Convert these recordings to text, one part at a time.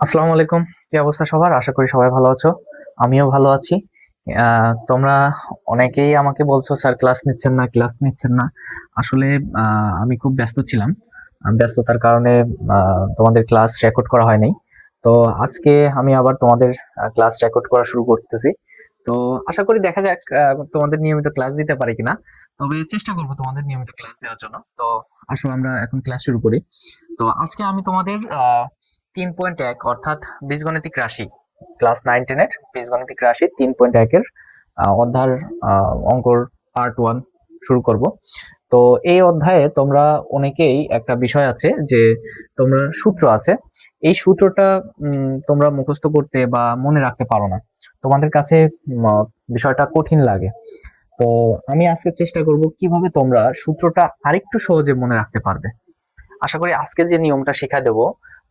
আসসালামু আলাইকুম। কি অবস্থা সবার? আশা করি সবাই ভালো আছো। আমিও ভালো আছি। তোমরা অনেকেই আমাকে বলছো স্যার ক্লাস নিচ্ছেন না। আসলে আমি খুব ব্যস্ত ছিলাম। ব্যস্ততার কারণে তোমাদের ক্লাস রেকর্ড করা হয় নাই। তো আজকে আমি আবার তোমাদের ক্লাস রেকর্ড করা শুরু করতেছি। তো আশা করি দেখা যাক তোমাদের নিয়মিত ক্লাস দিতে পারি কিনা। তবে চেষ্টা করবো তোমাদের নিয়মিত ক্লাস দেওয়ার জন্য। তো আসো আমরা এখন ক্লাস শুরু করি। তো আজকে আমি তোমাদের 3.1 অর্থাৎ বীজগণিতিক রাশি ক্লাস 9-10-এর বীজগণিতিক রাশি 3.1-এর অধ্যায়ের অঙ্কর পার্ট 1 শুরু করব। তো এই অধ্যায়ে তোমরা অনেকেই একটা বিষয় আছে যে তোমরা সূত্র আছে, এই সূত্রটা তোমরা মুখস্থ করতে বা মনে রাখতে পারো না, তোমাদের কাছে উম, আহ, বিষয়টা কঠিন লাগে। তো আমি আজকে চেষ্টা করব কিভাবে তোমরা সূত্রটা আরেকটু সহজে মনে রাখতে পারবে। আশা করি আজকে যে নিয়মটা শিখাই দেবো,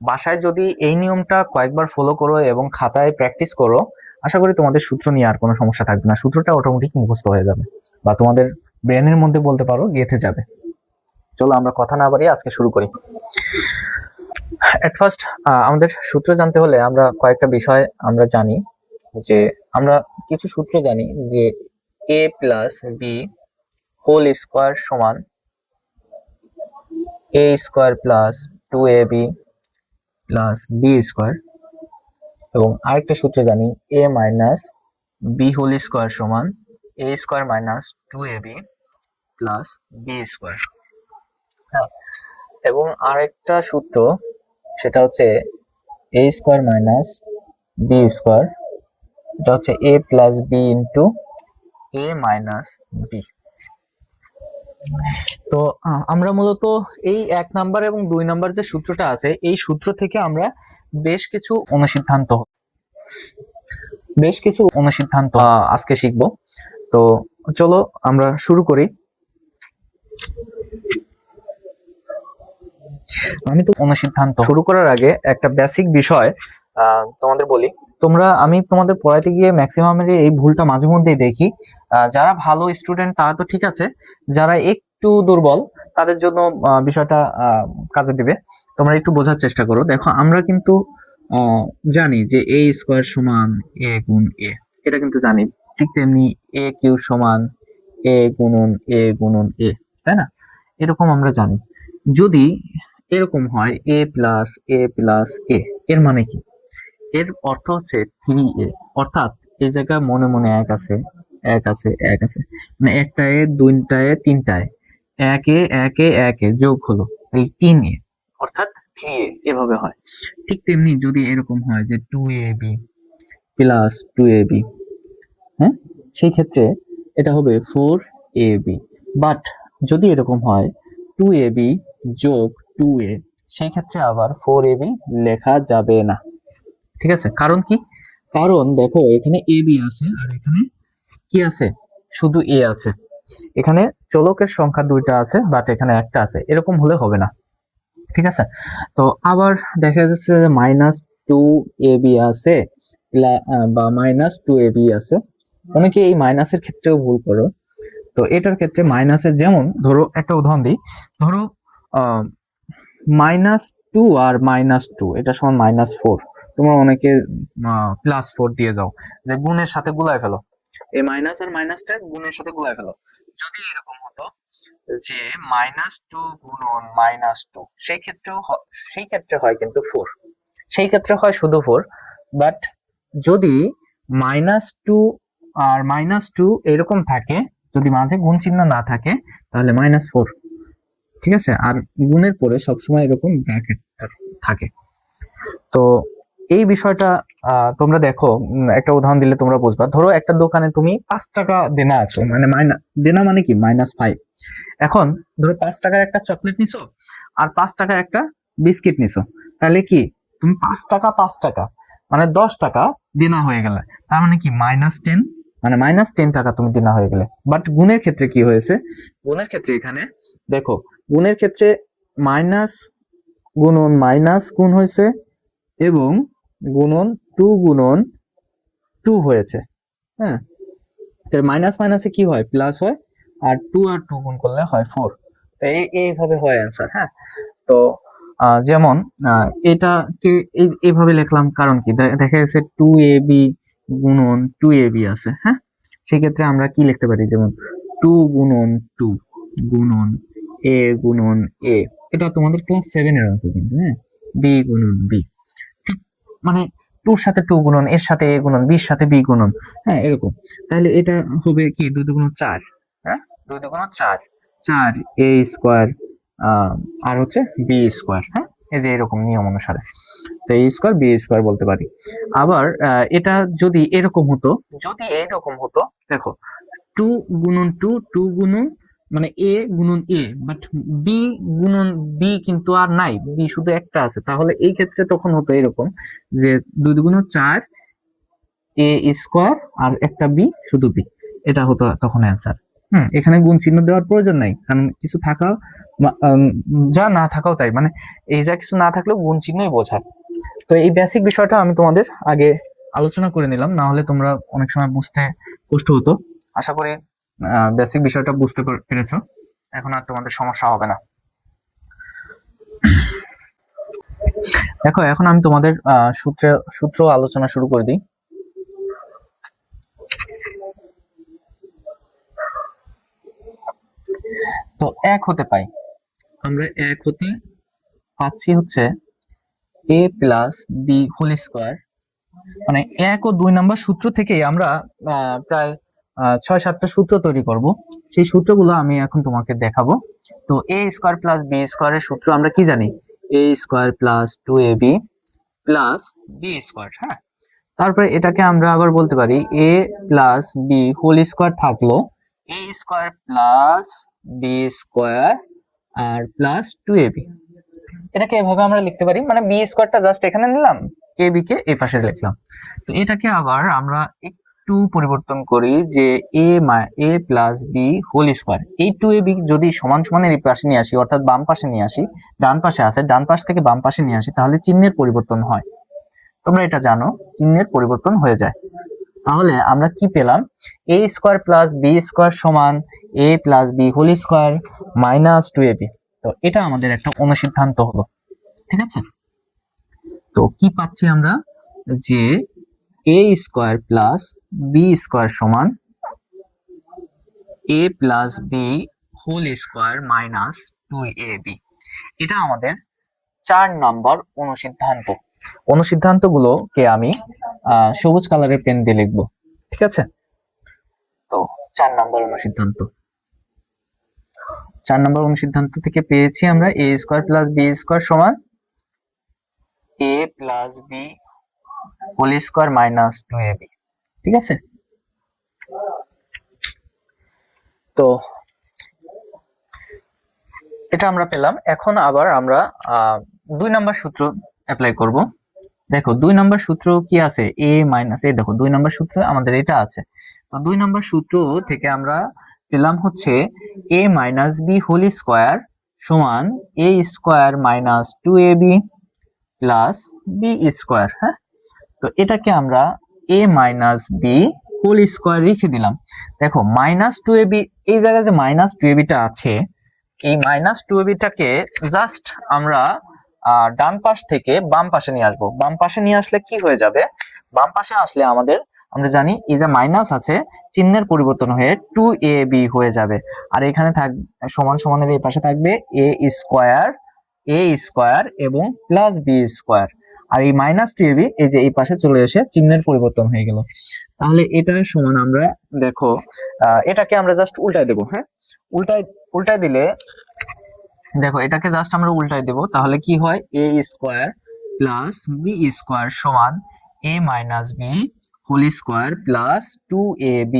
বাসায় যদি এই নিয়মটা কয়েকবার ফলো করো এবং খাতায় প্র্যাকটিস করো, আশা করি তোমাদের সূত্র নিয়ে আর কোনো সমস্যা থাকবে না, সূত্রটা অটোমেটিক মুখস্থ হয়ে যাবে বা তোমাদের ব্রেনের মধ্যে বলতে পারো গেঁথে যাবে। চলো আমরা কথা না বাড়িয়ে আজকে শুরু করি। এট ফার্স্ট আমাদের সূত্র জানতে হলে আমরা কয়েকটা বিষয় আমরা জানি, যে আমরা কিছু সূত্র জানি যে a plus B whole square সমান a square plus 2ab plus B square, এবং আরেকটা সূত্র জানি a minus B whole square সমান a square minus 2ab plus B square. হ্যাঁ, এবং আরেকটা সূত্র সেটা হচ্ছে a square minus B square, এটা হচ্ছে a plus B into a minus B. তো আমরা মূলত এই 1 নাম্বার এবং 2 নাম্বার যে সূত্রটা আছে, এই সূত্র থেকে আমরা বেশ কিছু অনুসিদ্ধান্ত আজকে শিখবো। তো চলো আমরা শুরু করি। আমি তো অনুসিদ্ধান্ত শুরু করার আগে একটা বেসিক বিষয় তোমাদের বলি। আমি তোমাদের পড়াইতে গিয়ে ম্যাক্সিমামের এই ভুলটা মাঝে মধ্যেই দেখি। যারা ভালো স্টুডেন্ট তারা তো ঠিক আছে, যারা একটু দুর্বল তাদের জন্য বিষয়টা কাজে দিবে। তোমরা একটু বোঝার চেষ্টা করো। দেখো আমরা কিন্তু আহ, জানি যে a স্কোয়ার সমান a গুণ a, এটা কিন্তু জানি। ঠিক তেমনি a কিউ সমান a গুণন a, তাই না? এরকম আমরা জানি। যদি এরকম হয় a প্লাস a, এর মানে কি? এর অর্থ হচ্ছে 3a, অর্থাৎ এই জায়গায় মনে মনে এক আছে, মানে একটা এ, দুইটা এ, তিনটা এ, একে যোগ হলো এই 3a, অর্থাৎ 3a, এভাবে হয়। ঠিক তেমনি যদি এরকম হয় যে 2ab প্লাস 2ab, হ্যাঁ, সেই ক্ষেত্রে এটা হবে 4ab। বাট যদি এরকম হয় 2ab যোগ 2a, সেই ক্ষেত্রে আবার 4ab লেখা যাবে না। ঠিক আছে? কারণ কি? কারণ দেখো এখানে ab আছে আর এখানে কি আছে? শুধু a আছে। এখানে চলকের সংখ্যা দুইটা আছে বাট এখানে একটা আছে, এরকম হলে হবে না। ঠিক আছে? তো আবার দেখা যাচ্ছে যে -2ab আছে বা -2ab আছে। অনেকে এই মাইনাসের ক্ষেত্রেও ভুল করো। তো এটার ক্ষেত্রে মাইনাসের, যেমন ধরো একটা উদাহরণ দিই। ধরো -2 আর -2 এটা সমান -4। তোমরা অনেকে +4 দিয়ে যাও, যে গুণের সাথে গুলায় ফেলো, এই মাইনাস আর মাইনাসটা গুণের সাথে গুলায় ফেলো। যদি এরকম হতো যে -2 গুণন -2, সেই ক্ষেত্রে হয় কিন্তু 4, সেই ক্ষেত্রে হয় শুধু 4। বাট যদি -2 আর -2 এরকম থাকে, যদি মাঝে গুণ চিহ্ন না থাকে, তাহলে -4। ঠিক আছে? আর গুণের পরে সবসময় এরকম ব্র্যাকেট থাকে। তো এই বিষয়টা তোমরা দেখো, একটা উদাহরণ দিলে তোমরা বুঝবা। ধরো একটা দোকানে তুমি 5 টাকা দেনা আছো, মানে দেনা মানে কি -5। এখন ধরো 5 টাকার একটা চকলেট নিছো আর 5 টাকার একটা বিস্কিট নিছো, তাহলে কি তুমি 5 টাকা মানে 10 টাকা দেনা হয়ে গেলে, তার মানে কি -10, মানে -10 টাকা তুমি দেনা হয়ে গেলে। বাট গুণের ক্ষেত্রে কি হয়েছে? গুণের ক্ষেত্রে এখানে দেখো, গুণের ক্ষেত্রে মাইনাস গুণন মাইনাস গুণ হয়েছে এবং গুণন 2 গুণন 2 হয়েছে। হ্যাঁ, মাইনাস মাইনাসে কি হয়? প্লাস হয়। আর 2 গুণ করলে হয় 4। তো এইভাবে হয় অ্যান্সার। হ্যাঁ, তো যেমন এটাকে এইভাবে লিখলাম, কারণ কি দেখা গেছে 2ab গুণন 2ab আছে, হ্যাঁ, সেক্ষেত্রে আমরা কি লিখতে পারি, যেমন 2 গুণন 2 গুণন a গুণন a। এটা তোমাদের ক্লাস 7 এর অঙ্ক কিন্তু, হ্যাঁ, b গুণন b, মানে 2 এর সাথে 2 গুণন, এর সাথে a গুণন, b এর সাথে b গুণন, হ্যাঁ, এরকম। তাহলে এটা হবে কি 2 দুগুণ 4, হ্যাঁ, 2 দুগুণ 4, 4 a স্কয়ার আর হচ্ছে b স্কয়ার, হ্যাঁ, এই যে এরকম নিয়ম অনুসারে তো a স্কয়ার b স্কয়ার বলতে পারি। আবার এটা যদি এরকম হতো, যদি এরকম হতো, দেখো 2 গুণন 2, 2 গুণন মানে a গুণন a, বাট b গুণন b কিন্তু আর নাই, b শুধু একটা আছে। তাহলে এই ক্ষেত্রে তখন হতো এরকম যে 2 দুগুণ 4 a স্কয়ার আর একটা b, শুধু b, এটা হতো তখন অ্যান্সার। এখানে গুণ চিহ্ন দেওয়ার প্রয়োজন নাই, কারণ কিছু থাকা যা না থাকাও তাই, মানে এই যা কিছু না থাকলেও গুণ চিহ্নই বোঝায়। তো এই বেসিক বিষয়টা আমি তোমাদের আগে আলোচনা করে নিলাম, না হলে তোমরা অনেক সময় বুঝতে কষ্ট হতো। আশা করি বেসিক বিষয়টা বুঝতে পেরেছো, এখন আর তোমাদের সমস্যা হবে না। দেখো, এখন আমি তোমাদের সূত্র আলোচনা শুরু করে দিই। তো এক হতে পাই আমরা, এক হতে পাচ্ছি হচ্ছে a plus B whole square, মানে 1 ও 2 নাম্বার সূত্র থেকে আমরা প্রায় 6-7টা সূত্র তৈরি করব। সেই সূত্রগুলো আমি এখন তোমাকে দেখাবো। তো a স্কোয়ার প্লাস বি স্কোয়ারের সূত্র আমরা কি জানি, a square plus 2ab plus B square, হ্যাঁ। তারপরে এটাকে আমরা আবার বলতে পারি a plus B whole square থাকলো a square plus B square আর প্লাস 2ab। এটাকে এভাবে আমরা লিখতে পারি, মানে বি স্কোয়ারটা জাস্ট এখানে নিলাম, এ বি কে এই পাশে লিখলাম। তো এটাকে আবার আমরা একটু পরিবর্তন করি যে a plus B whole square, এই 2ab যদি সমান সমানের এই পাশে নিয়ে আসি, অর্থাৎ বাম পাশে নিয়ে আসি, ডান পাশে আছে, ডান পাশ থেকে বাম পাশে নিয়ে আসি, তাহলে চিহ্নের পরিবর্তন হয়। তোমরা এটা জানো, চিহ্নের পরিবর্তন হয়ে যায়। তাহলে আমরা কি পেলাম, a square plus B square সমান a plus B whole square minus 2ab। তো এটা আমাদের একটা অনুসিদ্ধান্ত হলো, ঠিক আছে। তো কি পাচ্ছি আমরা, যে a square plus B square সমান a plus B whole square minus 2ab। এটা আমাদের 4 নাম্বার অনুসিদ্ধান্ত। অনুসিদ্ধান্ত গুলোকে আমি সবুজ কালারের পেন দিয়ে লিখবো, ঠিক আছে। তো 4 নাম্বার অনুসিদ্ধান্ত, 4 নাম্বার অনুসিদ্ধান্ত থেকে পেয়েছি আমরা a square plus B square সমান a plus B whole square minus 2ab, ঠিক আছে। তো এটা আমরা পেলাম। এখন আবার আমরা 2 নাম্বার সূত্র অ্যাপ্লাই করব। দেখো 2 নাম্বার সূত্র কি আছে, a মাইনাস, এই দেখো 2 নাম্বার সূত্র আমাদের এটা আছে। তো 2 নাম্বার সূত্র থেকে আমরা পেলাম হচ্ছে a minus B whole square সমান a square minus 2ab plus B square, হ্যাঁ। তো এটাকে আমরা a minus B whole square রেখে দিলাম। দেখো মাইনাস 2ab, এই জায়গায় যে মাইনাস 2ab টা আছে, এই মাইনাস 2ab টাকে জাস্ট আমরা ডান পাশ থেকে বাম পাশে নিয়ে আসবো। বাম পাশে নিয়ে আসলে কি হয়ে যাবে, বাম পাশে আসলে আমাদের, আমরা জানি এই যে মাইনাস আছে, চিহ্নের পরিবর্তন হয়ে 2ab হয়ে যাবে। আর এখানে সমান সমানের এই পাশে থাকবে a স্কোয়ার এবং প্লাস বি স্কোয়ার। আর এই মাইনাস 2ab এই যে এই পাশে চলে এসে চিহ্নের পরিবর্তন হয়ে গেল। তাহলে এটার সমান আমরা, দেখো এটাকে আমরা জাস্ট উল্টায় দেবো, হ্যাঁ। উল্টায় দিলে দেখো এটাকে জাস্ট আমরা উল্টায় দেব, তাহলে কি হয়, a square plus B square সমান a minus B whole square plus 2ab।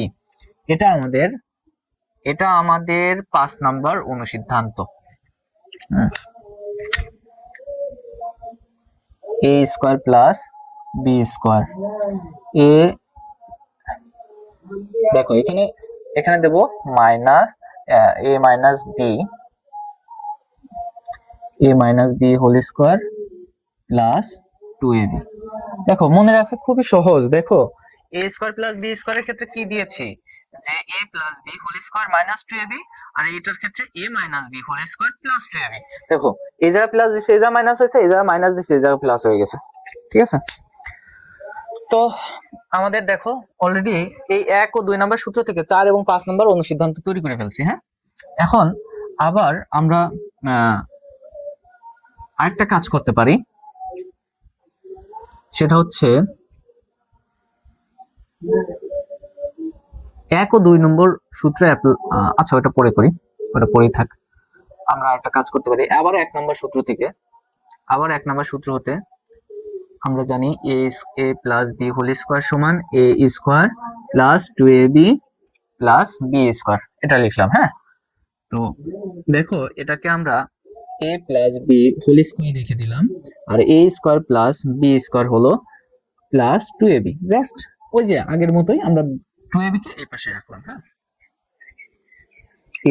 এটা আমাদের 5 নাম্বার অনুসিদ্ধান্ত। a square plus B square, এ দেখো এখানে দেব minus a minus B whole square plus 2ab। দেখো মনে রাখা খুবই সহজ। দেখো a স্কোয়ার প্লাস বি স্কোয়ারের ক্ষেত্রে কি দিয়েছি, যে a plus B whole square minus two a b, আর এইটার ক্ষেত্রে a minus B whole square plus two a b. দেখো এই জায়গায় প্লাস দিচ্ছে, এই জায়গায় মাইনাস হয়েছে, এই জায়গায় মাইনাস দিচ্ছে, এই জায়গায় প্লাস হয়ে গেছে। ঠিক আছে, তো আমাদের দেখো অলরেডি এই 1 ও 2 নম্বর সূত্র থেকে 4 এবং 5 নম্বর অনুসিদ্ধান্ত তৈরি করে ফেলছি। হ্যাঁ, এখন আবার আমরা আরেকটা কাজ করতে পারি, সেটা হচ্ছে 1 ও 2 নম্বর সূত্রে আচ্ছা ওটা পরে করি, ওটা পরেই থাক। আমরা একটা কাজ করতে পারি, আবার 1 নম্বর সূত্র থেকে, আবার 1 নম্বর সূত্র হতে আমরা জানি এ প্লাস বি হোল স্কোয়ার সমান a square plus two a b plus B square, এটা লিখলাম। হ্যাঁ, তো দেখো এটাকে আমরা এ প্লাস বি হোল স্কোয়ার রেখে দিলাম, আর এ স্কোয়ার প্লাস বি স্কোয়ার হলো plus two a B, just ওই যে আগের মতোই আমরা টু এ বি কে এই পাশে রাখলাম। হ্যাঁ,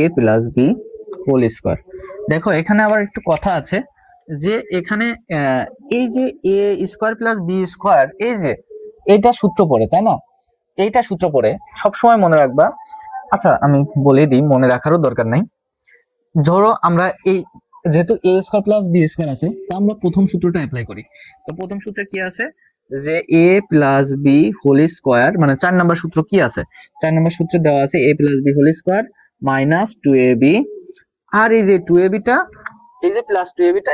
এ প্লাস বি হোল স্কোয়ার। দেখো এখানে আবার একটু কথা আছে, যে এখানে এই যে a square plus B square, এই যে এইটা সূত্র পড়ে, তাই না? এইটা সূত্র পড়ে সবসময় মনে রাখবা। আচ্ছা আমি বলে দিই, মনে রাখারও দরকার নাই। ধরো আমরা এই যেহেতু এ স্কোয়ার প্লাস বি স্কোয়ার আছে, তো আমরা প্রথম সূত্রটা অ্যাপ্লাই করি। তো প্রথম সূত্রে কি আছে, যে a plus B whole square, মানে 4 নম্বর সূত্র কি আছে, 4 নম্বর সূত্রে দেওয়া আছে a plus B whole square minus two a b, আর এই যে টু এ বিটা, এই যে প্লাস টু এ বিটা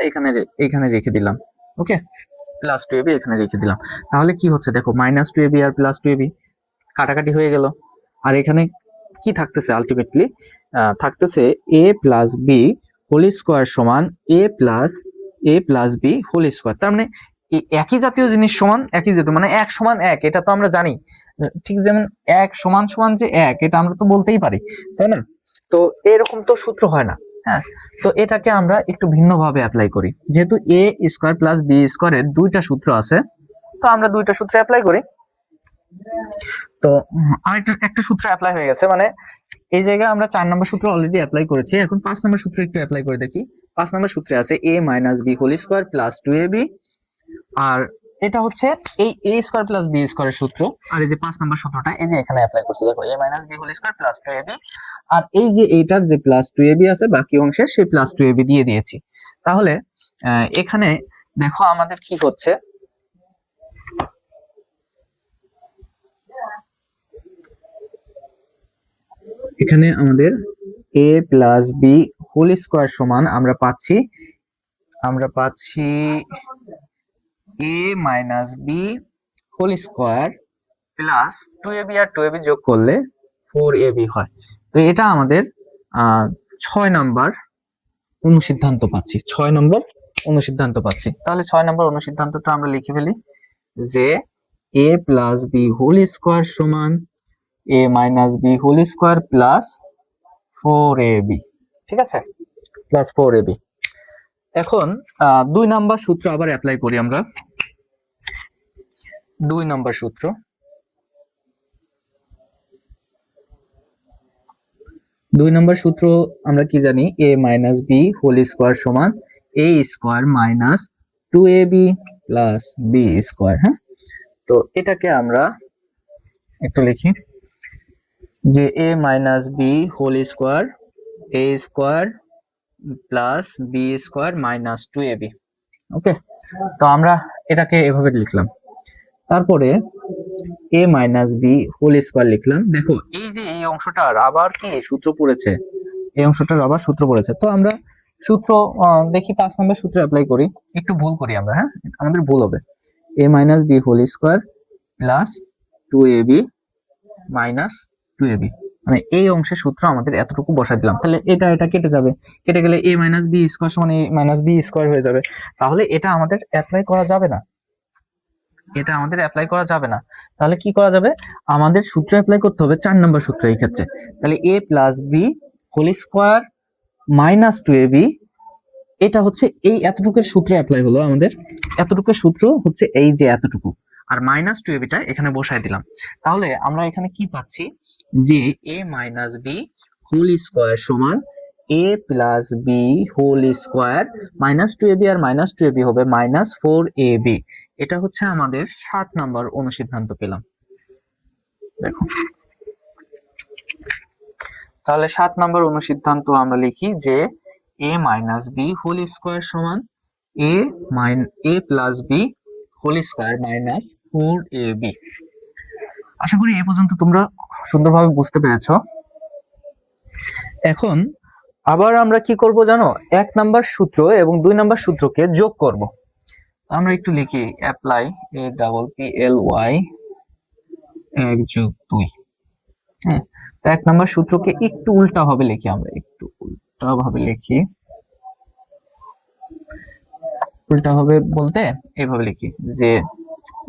এখানে রেখে দিলাম। ওকে, প্লাস টু এ বি এখানে রেখে দিলাম। তাহলে কি হচ্ছে দেখো, minus two a b R plus two a B কাটাকাটি হয়ে গেল, আর এখানে কি থাকতেছে আলটিমেটলি, থাকতেছে এ প্লাস বি হোল স্কোয়ার সমান a plus B whole square. তার মানে একই জাতীয় জিনিস সমান একই জাতীয়, মানে এক সমান এক, এটা তো আমরা জানি। ঠিক যেমন এক সমান সমান যে এক, এটা আমরা তো বলতেই পারি, তাই না? তো এরকম তো সূত্র হয় না। হ্যাঁ, তো এটাকে আমরা একটু ভিন্নভাবে অ্যাপ্লাই করি, যেহেতু এ স্কোয়ার প্লাস বি স্কোয়ারের দুইটা সূত্র আছে, তো আমরা দুইটা সূত্র অ্যাপ্লাই করি। তো আরেকটা একটা সূত্র অ্যাপ্লাই হয়ে গেছে, মানে এই জায়গায় আমরা 4 নম্বর সূত্র অলরেডি অ্যাপ্লাই করেছি, এখন 5 নম্বর সূত্র একটু অ্যাপ্লাই করে দেখি। 5 নম্বর সূত্রে আছে a minus B whole square plus two a b, আর এটা হচ্ছে এই এ স্কোয়ার প্লাস বি স্কোয়ারের সূত্র, আর এই যে 5 নম্বর সূত্রটা এই যে এখানে অ্যাপ্লাই করছি, দেখো a minus B whole square plus two a b, আর এই যে এইটার যে প্লাস টু এ বি আছে বাকি অংশের, সেই প্লাস টু এ বি দিয়ে দিয়েছি। তাহলে এখানে দেখো আমাদের কি হচ্ছে, এখানে আমাদের a plus B whole square সমান আমরা পাচ্ছি a minus B whole square plus two a b, আর টু এ বি যোগ করলে ফোর এ বি হয়। তো এটা আমাদের 6 নাম্বার অনুসিদ্ধান্ত পাচ্ছি, 6 নম্বর অনুসিদ্ধান্ত পাচ্ছি। তাহলে 6 নম্বর অনুসিদ্ধান্তটা আমরা লিখে ফেলি, যে a plus B whole square সমান a minus B whole square plus four a b. ঠিক আছে, প্লাস ফোর এ বি। এখন 2 নাম্বার সূত্র আবার অ্যাপ্লাই করি আমরা। 2 নাম্বার সূত্র, 2 নাম্বার সূত্র আমরা কি জানি, a minus B whole square সমান a square minus two a b plus B square. হ্যাঁ, তো এটাকে আমরা একটু লিখি, যে a minus B whole square a square plus B square minus two a b. Okay, তো আমরা এটাকে এভাবে লিখলাম। তারপরে a minus B whole square লিখলাম। দেখো এই যে এই অংশটার আবার কি সূত্র পড়েছে, এই অংশটার আবার সূত্র পড়েছে। তো আমরা সূত্র দেখি 5 নম্বর সূত্র অ্যাপ্লাই করি, একটু ভুল করি আমরা। হ্যাঁ, আমাদের ভুল হবে, a minus B whole square plus two a b minus two a b, মানে এই অংশের সূত্র আমাদের এতটুকু বসাই দিলাম। তাহলে এটা কেটে যাবে, কেটে গেলে এ মাইনাস বি স্কোয়ার সমান এ মাইনাস বি স্কোয়ার হয়ে যাবে। তাহলে এটা আমাদের অ্যাপ্লাই করা যাবে না, এটা আমাদের অ্যাপ্লাই করা যাবে না। তাহলে কি করা যাবে, আমাদের সূত্র অ্যাপ্লাই করতে হবে 4 নম্বর সূত্র এই ক্ষেত্রে। তাহলে a plus B whole square minus two a b, এটা হচ্ছে এই এতটুকুর সূত্র অ্যাপ্লাই হলো আমাদের, এতটুকুর সূত্র হচ্ছে এই যে এতটুকু, আর মাইনাস টু এবিটা এখানে বসাই দিলাম। তাহলে আমরা এখানে কি পাচ্ছি, যে a minus B whole square সমান a plus B whole square minus two a b, আর মাইনাস টু এবি হবে মাইনাস ফোর এ বি। এটা হচ্ছে আমাদের 7 নাম্বার অনুসিদ্ধান্ত পেলাম। দেখো তাহলে 7 নম্বর অনুসিদ্ধান্ত আমরা লিখি যে a minus B whole square সমান a plus B whole square minus 4ab। আশা করি এ পর্যন্ত তোমরা সুন্দরভাবে বুঝতে পেরেছো। এখন আবার আমরা কি করব জানো, 1 নাম্বার সূত্র এবং 2 নাম্বার সূত্রকে যোগ করব। আমরা একটু লিখি apply a double P L Y 1 যোগ 2। হ্যাঁ, তো 1 নাম্বার সূত্রকে একটু উল্টা ভাবে লিখি, আমরা একটু উল্টা ভাবে লিখি। উল্টা ভাবে বলতে এইভাবে লিখি যে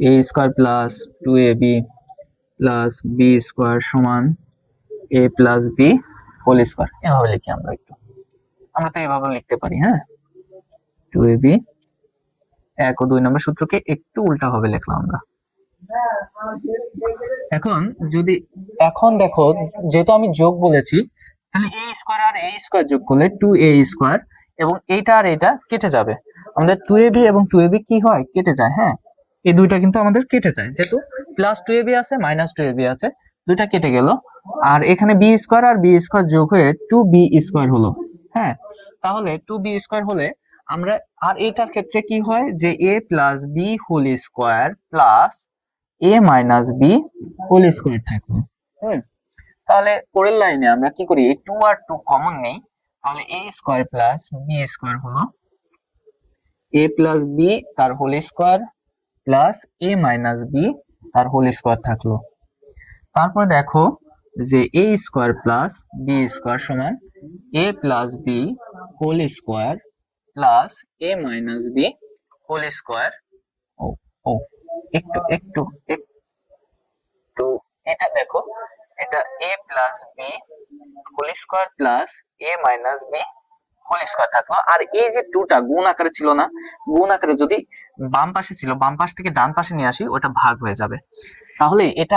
a square plus 2ab plus B square সমান a plus B whole square, এভাবে লিখি আমরা একটু। আমরা তো এইভাবে লিখতে পারি। হ্যাঁ, 2ab 1 ও 2 নম্বর সূত্রকে একটু উল্টা ভাবে লিখলাম আমরা। এখন দেখো, যেহেতু আমি যোগ বলেছি, তাহলে a স্কয়ার আর a স্কয়ার যোগ করলে 2a স্কয়ার, এবং এইটা আর এটা কেটে যাবে। আমাদের 2ab এবং 2ab কি হয়, কেটে যায়। হ্যাঁ, এই দুইটা কিন্তু আমাদের কেটে যায়, যেহেতু প্লাস 2ab আছে মাইনাস 2ab আছে, দুইটা কেটে গেল। আর এখানে b স্কয়ার আর b স্কয়ার যোগ হয়ে 2b স্কয়ার হলো। হ্যাঁ, তাহলে 2b স্কয়ার হলে আমরা, আর এটার ক্ষেত্রে কি হয় যে a plus B whole square plus a minus B whole square থাকবে। তাহলে পরের লাইনে আমরা কি করি, এই 2 আর 2 কমন নেই, তাহলে a square plus B square হলো a প্লাস বি তার whole square plus a minus B তার হোল স্কয়ার থাকলো। তারপরে দেখো যে a square plus B square সমান a plus B whole square plus a minus B whole square. ও ও একটু একটু একটু এটা দেখো, এটা a plus B whole square plus a minus B whole square থাকলো। আর এই যে 2টা গুণ আকারে ছিল না, গুণ আকারে যদি বাম পাশে ছিল, বাম পাশ থেকে ডান পাশে নিয়ে আসি, ওটা ভাগ হয়ে যাবে। তাহলে এটা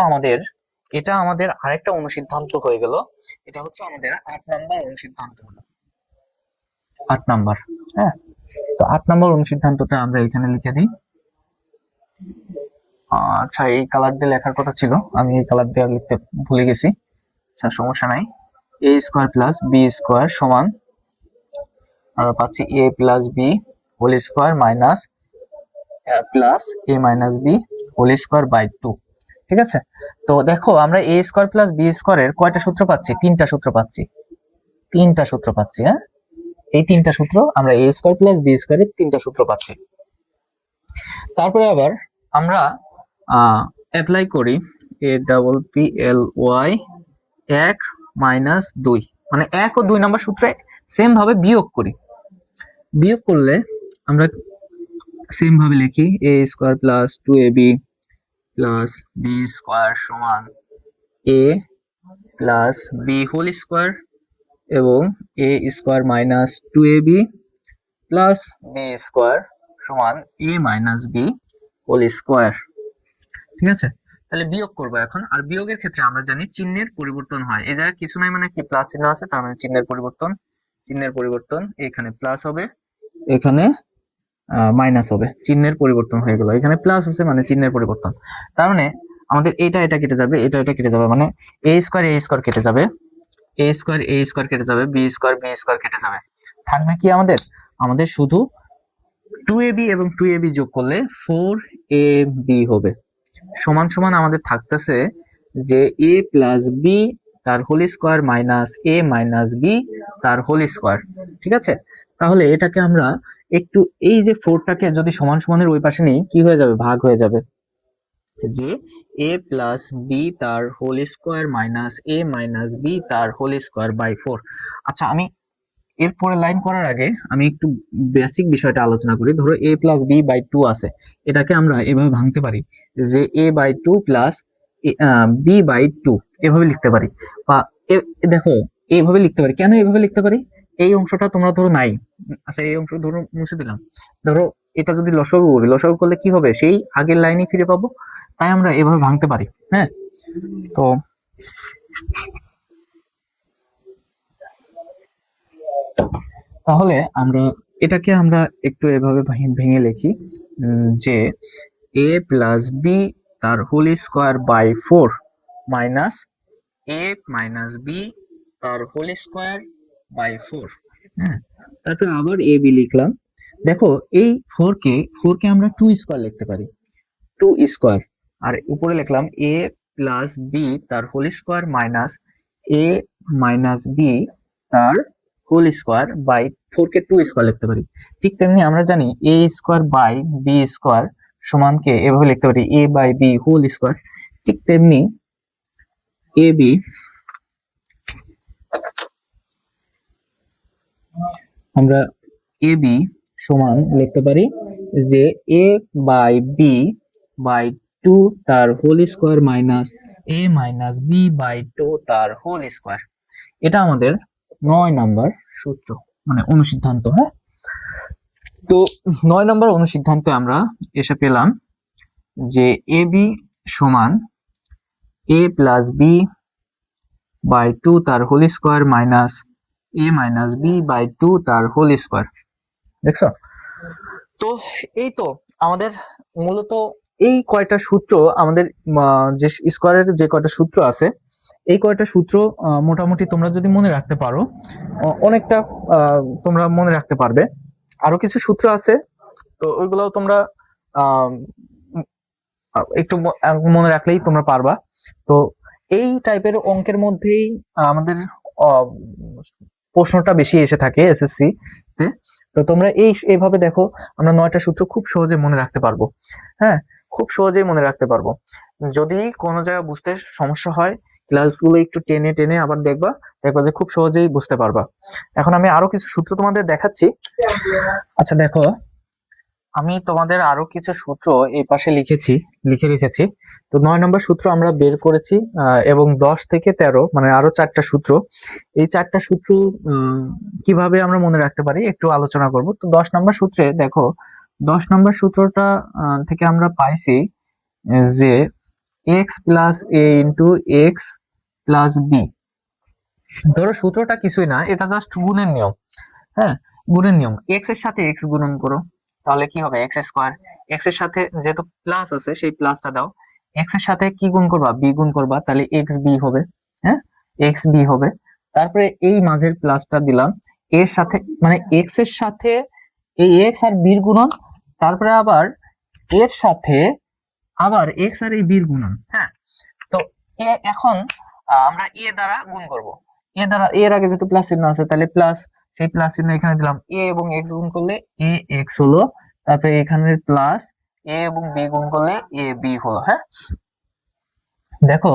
আমাদের আরেকটা অনুসিদ্ধান্ত হয়ে গেল। এটা হচ্ছে আমাদের 8 নাম্বার অনুসিদ্ধান্ত হলো। 8 নাম্বার। হ্যাঁ, তো 8 নাম্বার অনুসিদ্ধান্তটা আমরা এখানে লিখে দিই। আচ্ছা, এই কালার দিয়ে লেখার কথা ছিল, আমি এই কালার দিয়ে লিখতে ভুলে গেছি। আচ্ছা, সমস্যা নাই। a square plus B square সমান আমরা পাচ্ছি a plus B whole square minus plus a minus B whole square by 2। ঠিক আছে, তো দেখো আমরা a স্কয়ার প্লাস বি স্কয়ারের কয়টা সূত্র পাচ্ছি, 3টা সূত্র পাচ্ছি। 3টা সূত্র পাচ্ছি। হ্যাঁ, এই 3টা সূত্র আমরা a স্কয়ার প্লাস বি স্কয়ারের 3টা সূত্র পাচ্ছি। তারপরে আবার আমরা অ্যাপ্লাই করি a double P L Y 1 minus 2, মানে 1 ও 2 নাম্বার সূত্রে সেম ভাবে বিয়োগ করি। বিয়োগ করলে আমরা সেম ভাবে লিখি a square plus 2ab plus B square সমান a plus B whole square এবং a square minus 2ab plus B square সমান a minus B whole square. ঠিক আছে, তাহলে বিয়োগ করবো এখন। আর বিয়োগের ক্ষেত্রে আমরা জানি চিহ্নের পরিবর্তন হয়। এই জায়গায় কিছু নাই, মানে কি প্লাস চিহ্ন আছে, তার মানে চিহ্নের পরিবর্তন এখানে প্লাস হবে, এখানে মাইনাস হবে, চিহ্নের পরিবর্তন হয়ে গেল। এখানে প্লাস আছে মানে চিহ্নের পরিবর্তন। তার মানে আমাদের এটা কেটে যাবে, এটা কেটে যাবে, মানে a স্কয়ার কেটে যাবে, a স্কয়ার কেটে যাবে, বি স্কয়ার কেটে যাবে। থাকবে কি আমাদের শুধু 2ab এবং 2ab যোগ করলে 4ab হবে। সমান সমান আমাদের থাকতেছে যে a প্লাস বি তার whole square minus a minus B তার হোল স্কয়ার। ঠিক আছে, তাহলে এটাকে আমরা একটু, এই যে 4টাকে যদি সমান সমানের ওই পাশে নিই, কি হয়ে যাবে, ভাগ হয়ে যাবে, যে a প্লাস বি তার whole square minus a minus B তার হোল স্কয়ার বাই 4। আচ্ছা, আমি এরপরে লাইন করার আগে আমি একটু বেসিক বিষয়টা আলোচনা করি। ধরো a প্লাস বি বাই 2 আছে, এটাকে আমরা এভাবে ভাঙতে পারি যে a by 2 plus B by 2 এভাবে লিখতে পারি। বা দেখো, এইভাবে লিখতে পারি। কেন এইভাবে লিখতে পারি, এই অংশটা তোমরা ধরো নাই, আচ্ছা এই অংশ ধরো মুছে দিলাম। ধরো এটা যদি লসাগু করি, লসাগু করলে কি হবে, সেই আগের লাইনে ফিরে পাবো, তাই আমরা এভাবে ভাঙতে পারি। হ্যাঁ, তো তাহলে এটাকে আমরা একটু এভাবে ভেঙে লিখি যে a প্লাস বি তার whole square by 4 minus A minus B তার হোল স্কোয়ার বাই 4। হ্যাঁ, তারপর আবার এ বি লিখলাম। দেখো এই 4 কে আমরা 2 স্কোয়ার লিখতে পারি, 2 স্কোয়ার। আর উপরে লিখলাম এ প্লাস বি তার whole square minus A minus B তার হোল স্কোয়ার বাই 4 কে 2 স্কোয়ার লিখতে পারি। ঠিক তেমনি আমরা জানি এ স্কোয়ার বাই বি স্কোয়ার সমানকে এভাবে লিখতে পারি A by B whole square. ঠিক তেমনি এ বি আমরা এ বি সমান লিখতে পারি যে এ বাই বি বাই 2 তার whole square minus A minus B by 2 তার হোল স্কোয়ার। এটা আমাদের 9 নাম্বার সূত্র, মানে অনুসিদ্ধান্ত। হ্যাঁ, তো 9 নাম্বার অনুসিদ্ধান্তে আমরা এসে পেলাম যে এ বি সমান এ প্লাস বি বাই 2 তার whole square minus A minus B by 2 তার হোল স্কোয়ার। দেখছো? তো এই তো আমাদের মূলত এই কয়টা সূত্র আমাদের যে স্কোয়ারের যে কয়টা সূত্র আছে, এই কয়টা সূত্র মোটামুটি তোমরা যদি মনে রাখতে পারো অনেকটা তোমরা মনে রাখতে পারবে। আরো কিছু সূত্র আছে, তো ওইগুলোও তোমরা আহ, একটু মনে রাখলেই তোমরা পারবা। তো এই টাইপের অঙ্কের মধ্যেই আমাদের আহ, প্রশ্নটা বেশি এসে থাকে এসএসসি তে। তো তোমরা এইভাবে দেখো, আমরা 9টা সূত্র খুব সহজে মনে রাখতে পারবো। হ্যাঁ, খুব সহজেই মনে রাখতে পারবো। যদি কোনো জায়গায় বুঝতে সমস্যা হয়, ক্লাসগুলো একটু টেনে টেনে আবার দেখবা, দেখবা যে খুব সহজেই বুঝতে পারবা। এখন আমি আরো কিছু সূত্র তোমাদের দেখাচ্ছি। আচ্ছা দেখো, আমি তোমাদের আরো কিছু সূত্র এই পাশে লিখে রেখেছি। তো 9 নম্বর সূত্র আমরা বের করেছি, এবং 10 থেকে 13 মানে আরো 4টা সূত্র। এই 4টা সূত্র কিভাবে আমরা মনে রাখতে পারি একটু আলোচনা করব। তো 10 নম্বর সূত্রে দেখো, 10 নম্বর সূত্রটা থেকে আমরা পাইছি যে এক্স প্লাস এ ইন্টু এক্স প্লাস বি। ধরো সূত্রটা কিছুই না, এটা জাস্ট গুণের নিয়ম। হ্যাঁ, গুণের নিয়ম। এক্স এর সাথে এক্স গুণন করো, তাহলে কি হবে এক্স স্কোয়ার। এক্স এর সাথে যেহেতু প্লাস আছে সেই প্লাসটা দাও। এক্স এর সাথে কি গুণ করবা, বি গুণ করবা, তাহলে এক্স বি হবে। হ্যাঁ, এক্স বি হবে। তারপরে এই মাঝের প্লাসটা দিলাম এর সাথে, মানে এক্স এর সাথে এই এক্স আর বির গুণন, তারপরে আবার এর সাথে আবার এক্স আর এই বির গুণন। হ্যাঁ, তো এখন আমরা এ দ্বারা গুণ করব। এ দ্বারা, এর আগে যেহেতু প্লাস চিহ্ন আছে তাহলে প্লাস, সেই প্লাস চিহ্ন এখানে দিলাম। এ এবং এক্স গুণ করলে এ এক্স হলো, তারপরে এখানের প্লাস এ এবং বি গুণ করলে এ বি হলো। হ্যাঁ, দেখো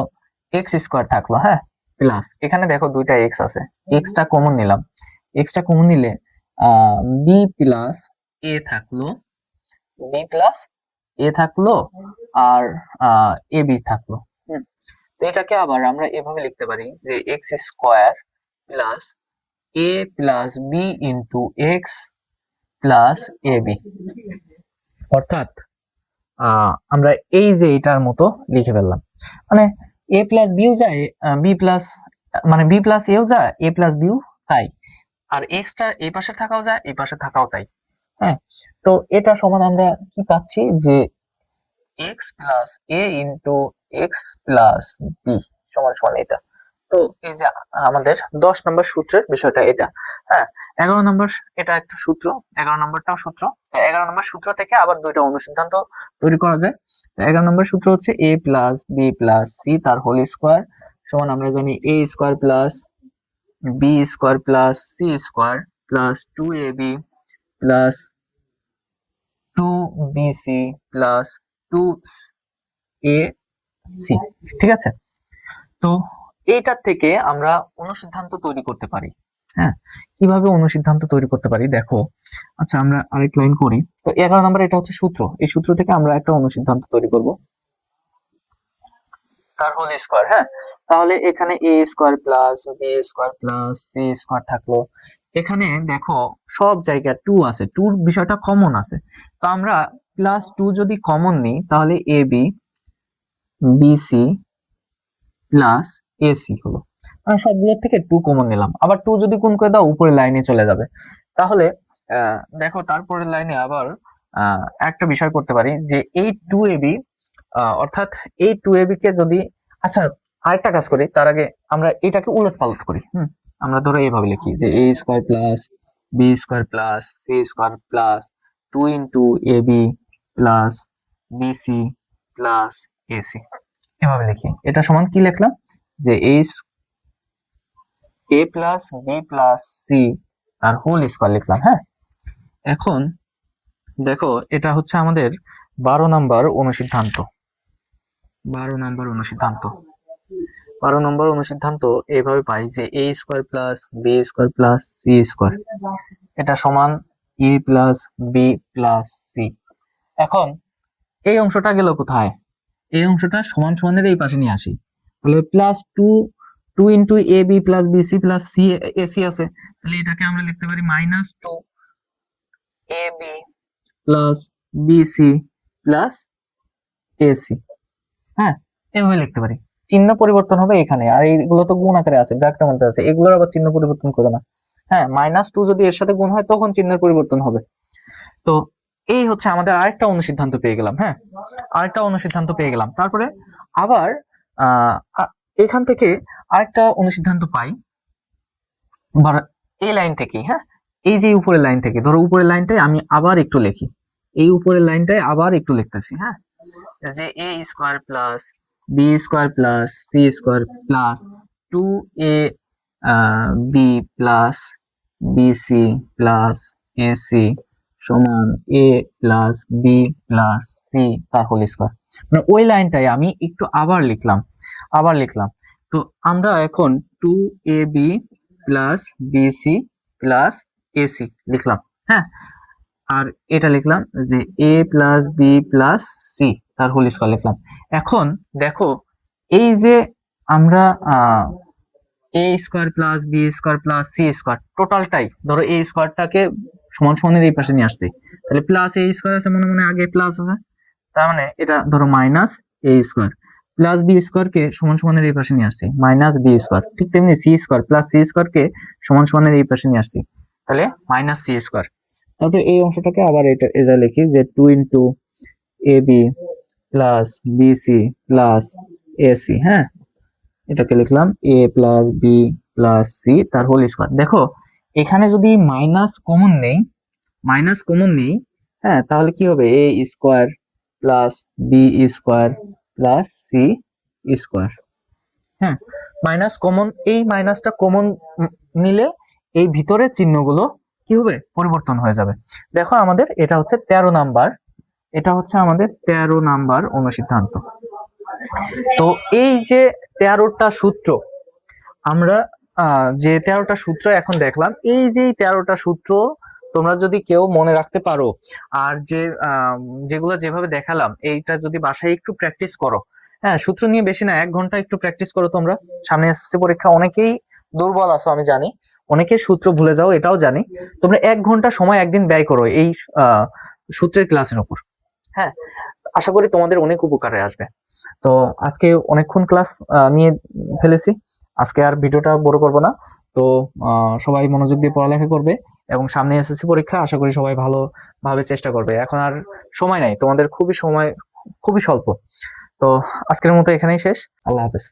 এক্স স্কোয়ার থাকলো। হ্যাঁ, প্লাস এখানে দেখো দুইটা এক্স আছে, এক্সটা কমন নিলাম। এক্সটা কমন নিলে বি প্লাস এ থাকলো, বি প্লাস এ থাকলো, আর এ বি থাকলো। তো এটাকে আবার আমরা এভাবে লিখতে পারি যে x square plus a plus B into x plus a b. অর্থাৎ আমরা এই যে এটার মতো লিখে ফেললাম, মানে এ প্লাস বিও যায়, বি প্লাস, মানে বি প্লাস এও যায়, এ প্লাস বিও তাই, আর এক্সটা এই পাশে থাকাও যায়, এই পাশে থাকাও তাই। হ্যাঁ, তো এটা সমান আমরা কি পাচ্ছি যে এক্স প্লাস এ ইন্টু এক্স প্লাস বি সমান সমান এটা। তো এই যে আমাদের 10 নম্বর সূত্রের বিষয়টা এটা। হ্যাঁ, 11 নম্বর এটা একটা সূত্র, 11 নম্বরটাও সূত্র। 11 নম্বর সূত্র থেকে আবার দুইটা অনুসিদ্ধান্ত তৈরি করা যায়। 11 নম্বর সূত্র হচ্ছে a plus b plus c তার হোল স্কোয়ার সমান আমরা জানি এ square plus B square plus c square plus 2ab plus 2bc plus 2ac। ঠিক আছে? তো এইটার থেকে আমরা অনুসিদ্ধান্ত তৈরি করতে পারি। হ্যাঁ, কিভাবে অনুসিদ্ধান্ত তৈরি করতে পারি দেখো। আচ্ছা, আমরা আরেক লাইন করি। তো 11 নম্বর এটা হচ্ছে সূত্র, এই সূত্র থেকে আমরা একটা অনুসিদ্ধান্ত তৈরি করব, তার হোল স্কোয়ার। হ্যাঁ, তাহলে এখানে a square plus B square plus c square থাকলো। এখানে দেখো সব জায়গায় 2 আছে, 2 বিষয়টা কমন আছে। তো আমরা প্লাস 2 যদি কমন নিই তাহলে A B BC plus AC হলো। মানে সবগুলোর থেকে 2 কমন নিলাম, আবার 2 যদি গুণ করে দাও উপরের লাইনে চলে যাবে। তাহলে দেখো তারপরের লাইনে আবার একটা বিষয় করতে পারি যে এই 2ab, অর্থাৎ এই 2ab কে যদি, আচ্ছা আরেকটা কাজ করি, তার আগে আমরা এটাকে উলট পালট করি। আমরা ধরো এইভাবে লিখি যে a square plus B square plus c square plus 2 × ab plus b c plus a c, এভাবে লিখি। এটা সমান কি লিখলাম, যে a plus b plus c আর হোল স্কোয়ার লিখলাম। হ্যাঁ, এখন দেখো এটা হচ্ছে আমাদের 12 নম্বর অনুসিদ্ধান্ত। 12 নম্বর অনুসিদ্ধান্ত এইভাবে পাই যে a square plus B square plus c square এটা সমান a plus b plus c. এখন এই অংশটা গেল কোথায়, এই অংশটা সমান সমানের এই পাশে নিয়ে আসি, তাহলে plus two into a b plus b c plus c a c আছে, তাহলে এটাকে আমরা লিখতে পারি -2 a b plus b c plus a c. হ্যাঁ, এভাবে লিখতে পারি। চিহ্ন পরিবর্তন হবে এখানে, আর এইগুলো তো গুণ আকারে আছে, ব্র্যাকেটের মধ্যে আছে, এগুলোর আবার চিহ্ন পরিবর্তন করে না। হ্যাঁ, -2 যদি এর সাথে গুণ হয় তখন চিহ্নের পরিবর্তন হবে। তো এই হচ্ছে আমাদের আরেকটা অনুসিদ্ধান্ত পেয়ে গেলাম। হ্যাঁ, আরেকটা অনুসিদ্ধান্ত পেয়ে গেলাম। তারপরে আবার এখান থেকে আরেকটা অনুসিদ্ধান্ত পাই এই লাইন থেকে। হ্যাঁ, এই যে উপরের লাইন থেকে, ধরো উপরের লাইনটাই আমি আবার একটু লিখি, এই উপরের লাইনটাই আবার একটু লিখতেছি। হ্যাঁ, যে a square plus B square plus c square plus 2a b plus b c plus a c সমান a plus b plus c তার হোল স্কোয়ার। মানে ওই লাইনটাই আমি একটু আবার লিখলাম। তো আমরা এখন 2ab plus b c plus AC লিখলাম। হ্যাঁ, আর এটা লিখলাম যে a plus b plus c তার হোল স্কোয়ার লিখলাম। এখন দেখো এই যে আমরা a square plus B square plus c square টোটালটাই ধরো এই স্কোয়ারটাকে সমান সমানের এই পাশে নিয়ে আসছে, তাহলে প্লাস এ স্কোয়ার আছে, মনে মনে আগে প্লাস আছে, তার মানে এটা ধরো মাইনাস এ স্কোয়ার প্লাস বি স্কোয়ার কে সমান সমানের এই পাশে নিয়ে আসছে মাইনাস বি স্কোয়ার। ঠিক তেমনি c square plus c square কে সমান সমানের এই পাশে নিয়ে আসছি, তাহলে মাইনাস সি স্কোয়ার। তারপরে এই অংশটাকে আবার এটা লিখি যে 2 × a b plus b c plus a c. হ্যাঁ, এটাকে লিখলাম এ প্লাস বি প্লাস সি তার হোল স্কোয়ার। দেখো এখানে যদি মাইনাস কমন নেই, হ্যাঁ, তাহলে কি হবে, a square plus B square plus c square. হ্যাঁ, এই মাইনাসটা কমন নিলে এই ভিতরের চিহ্নগুলো কি হবে, পরিবর্তন হয়ে যাবে। দেখো আমাদের এটা হচ্ছে 13 নাম্বার অনুসিদ্ধান্ত। তো এই যে 13টা সূত্র আমরা যে 13টা সূত্র এখন দেখলাম, এই যে 13টা সূত্র তোমরা যদি কেউ মনে রাখতে পারো, আর যেগুলো যেভাবে দেখালাম এইটা যদি বাসায় একটু প্র্যাকটিস করো, হ্যাঁ, সূত্র নিয়ে বেশি না, 1 ঘন্টা একটু প্র্যাকটিস করো তোমরা। সামনে এসএসসি পরীক্ষা, অনেকেই দুর্বল আছো আমি জানি, অনেকেই সূত্র ভুলে যাও এটাও জানি। তোমরা 1 ঘন্টা সময় একদিন ব্যয় করো এই সূত্রের ক্লাসের উপর। হ্যাঁ, আশা করি তোমাদের অনেক উপকারে আসবে। তো আজকে অনেকক্ষণ ক্লাস নিয়ে ফেলেছি, আজকে আর ভিডিওটা বড় করব না। তো সবাই মনোযোগ দিয়ে পড়ালেখা করবে, এবং সামনে এসএসসি পরীক্ষা, আশা করি সবাই ভালোভাবে চেষ্টা করবে। এখন আর সময় নাই তোমাদের, খুবই সময় খুবই স্বল্প। তো আজকের মতো এখানেই শেষ, আল্লাহ হাফেজ।